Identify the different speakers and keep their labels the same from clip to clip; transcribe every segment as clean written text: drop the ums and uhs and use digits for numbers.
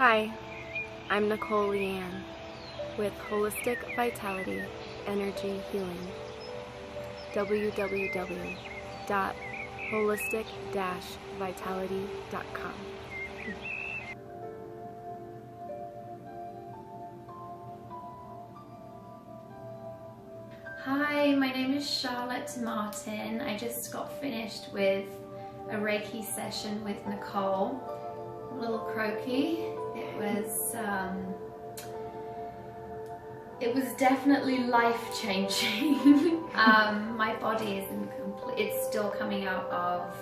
Speaker 1: Hi, I'm Nicolle Leanne with Wholistic Vitality Energy Healing. www.holistic-vitality.com.
Speaker 2: Hi, my name is Charlotte Martin. I just got finished with a Reiki session with Nicolle. A little croaky. It was definitely life-changing. My body is it's still coming out of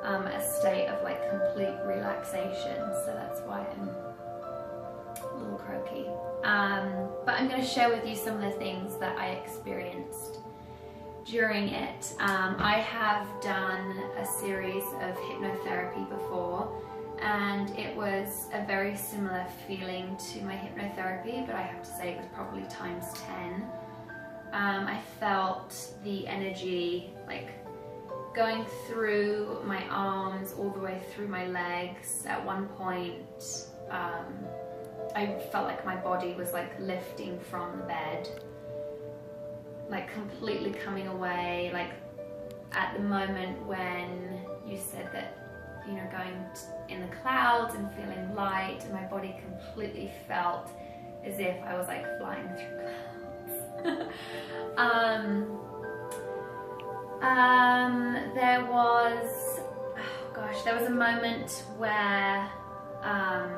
Speaker 2: a state of like complete relaxation, so that's why I'm a little croaky. But I'm going to share with you some of the things that I experienced during it. I have done a series of hypnotherapy before, and it was a very similar feeling to my hypnotherapy, but I have to say it was probably times 10. I felt the energy like going through my arms all the way through my legs. At one point, I felt like my body was like lifting from the bed, like completely coming away. Like at the moment when you said that, you know, going in the clouds and feeling light, and my body completely felt as if I was like flying through clouds. There was a moment where I'm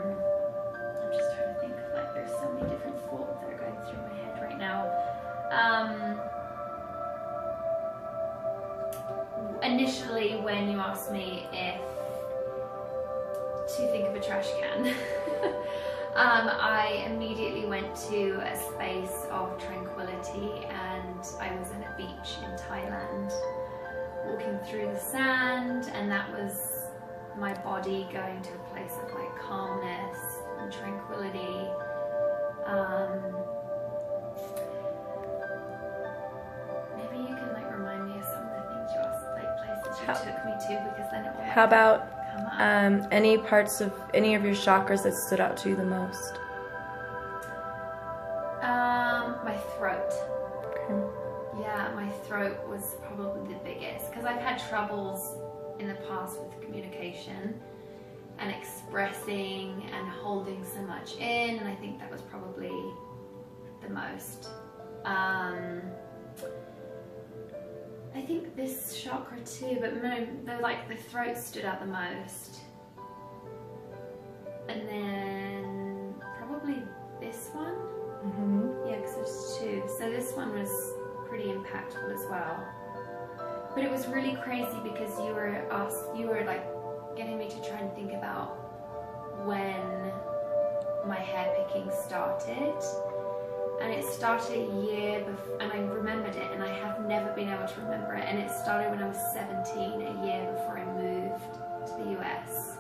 Speaker 2: just trying to think of, like, there's so many different thoughts that are going through my head right now. Initially, when you asked me to think of a trash can, I immediately went to a space of tranquility, and I was at a beach in Thailand, walking through the sand, and that was my body going to a place of like calmness and tranquility. Maybe you can like remind me of some of the things you asked, like places you took me to, because then it will.
Speaker 1: How about
Speaker 2: come up.
Speaker 1: any parts of any of your chakras that stood out to you the most?
Speaker 2: My throat.
Speaker 1: Okay.
Speaker 2: Yeah, my throat was probably the biggest, because I've had troubles in the past with communication and expressing and holding so much in, and I think that was probably the most. I think this chakra too, but no, like the throat stood out the most. And then probably this one. Yeah, because there's two. So this one was pretty impactful as well. But it was really crazy because you were like getting me to try and think about when my hair picking started. And it started a year before, and I remembered it, and I have never been able to remember it. And it started when I was 17, a year before I moved to the US.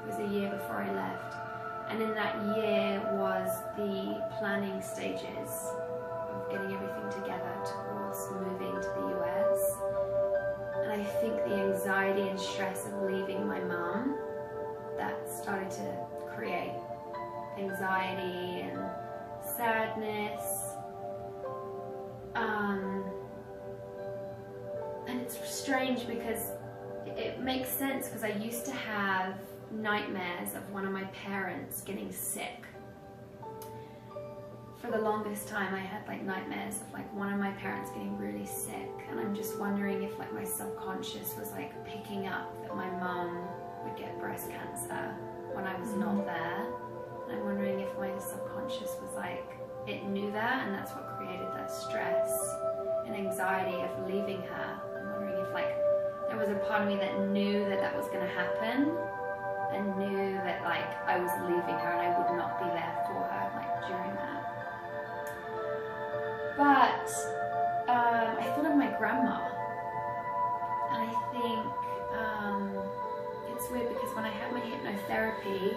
Speaker 2: It was a year before I left. And in that year was the planning stages of getting everything together towards moving to the US. And I think the anxiety and stress of leaving my mum, that started to create anxiety and sadness. And it's strange because it makes sense, because I used to have nightmares of one of my parents getting sick. For the longest time I had like nightmares of like one of my parents getting really sick, and I'm just wondering if like my subconscious was like picking up that my mum would get breast cancer when I was not there. And I'm wondering if my subconscious was like, it knew that, and that's what created that stress and anxiety of leaving her. I'm wondering if like there was a part of me that knew that that was going to happen, and knew that like I was leaving her and I would not be there for her like during that. But I thought of my grandma, and I think it's weird because when I had my hypnotherapy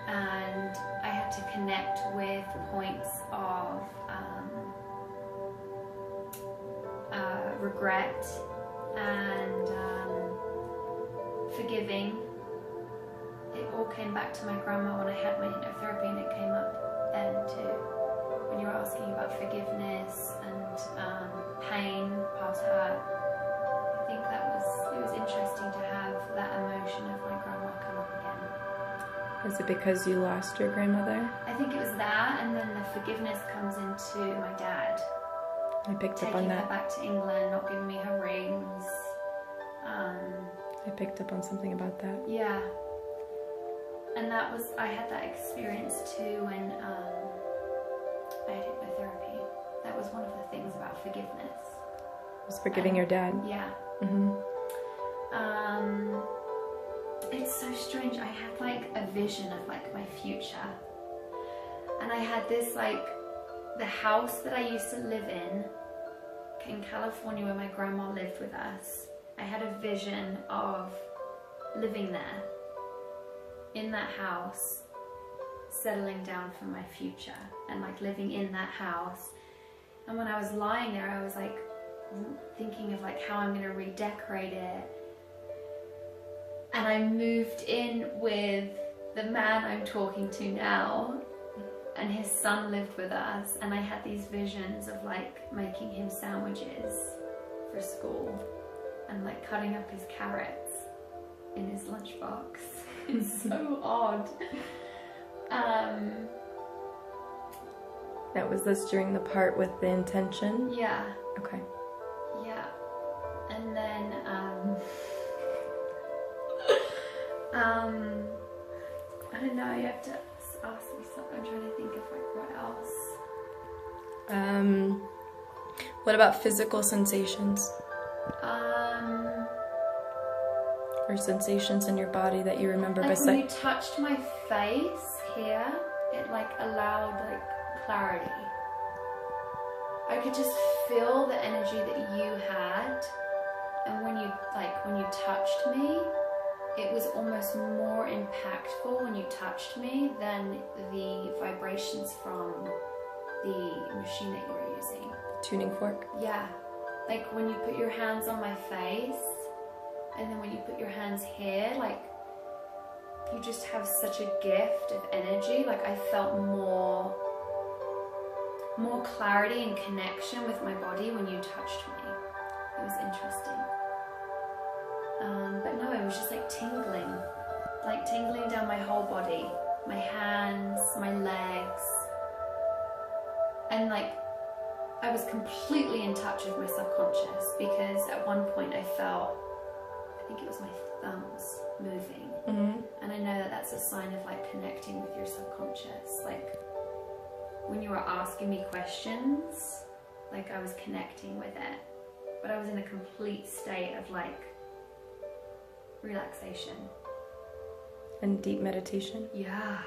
Speaker 2: and I had to connect with points of regret and forgiving, it all came back to my grandma when I had my hypnotherapy, and it came up then too. When you were asking about forgiveness and pain, past hurt, I think it was interesting to have that emotion of my grandma come up again.
Speaker 1: Is it because you lost your grandmother?
Speaker 2: I think it was that, and then the forgiveness comes into my dad.
Speaker 1: I picked up
Speaker 2: Taking
Speaker 1: on
Speaker 2: her
Speaker 1: that.
Speaker 2: back to England, not giving me her rings.
Speaker 1: I picked up on something about that.
Speaker 2: Yeah. And I had that experience too when I had hypnotherapy. That was one of the things about forgiveness.
Speaker 1: It was forgiving your dad.
Speaker 2: Yeah.
Speaker 1: Mm-hmm.
Speaker 2: It's so strange. I had like a vision of like my future. And I had this like, the house that I used to live in California where my grandma lived with us. I had a vision of living there, in that house, settling down for my future and like living in that house. And when I was lying there, I was like thinking of like how I'm going to redecorate it. And I moved in with the man I'm talking to now, and his son lived with us, and I had these visions of like making him sandwiches for school and like cutting up his carrots in his lunchbox. It's so odd.
Speaker 1: That was this during the part with the intention?
Speaker 2: Yeah.
Speaker 1: Okay.
Speaker 2: Yeah. And then I don't know, you have to ask me something. I'm trying to think of like what else.
Speaker 1: What about physical sensations? Or sensations in your body that you remember
Speaker 2: Like when you touched my face here, it like allowed like clarity. I could just feel the energy that you had, and when you touched me, it was almost more impactful when you touched me than the vibrations from the machine that you were using.
Speaker 1: Tuning fork?
Speaker 2: Yeah. Like when you put your hands on my face, and then when you put your hands here, like you just have such a gift of energy. Like I felt more clarity and connection with my body when you touched me. It was interesting. But no, it was just like tingling down my whole body, my hands, my legs, and like I was completely in touch with my subconscious, because at one point I felt, I think it was my thumbs moving.
Speaker 1: Mm-hmm.
Speaker 2: And I know that that's a sign of like connecting with your subconscious. Like when you were asking me questions, like I was connecting with it, but I was in a complete state of like relaxation.
Speaker 1: And deep meditation?
Speaker 2: Yeah.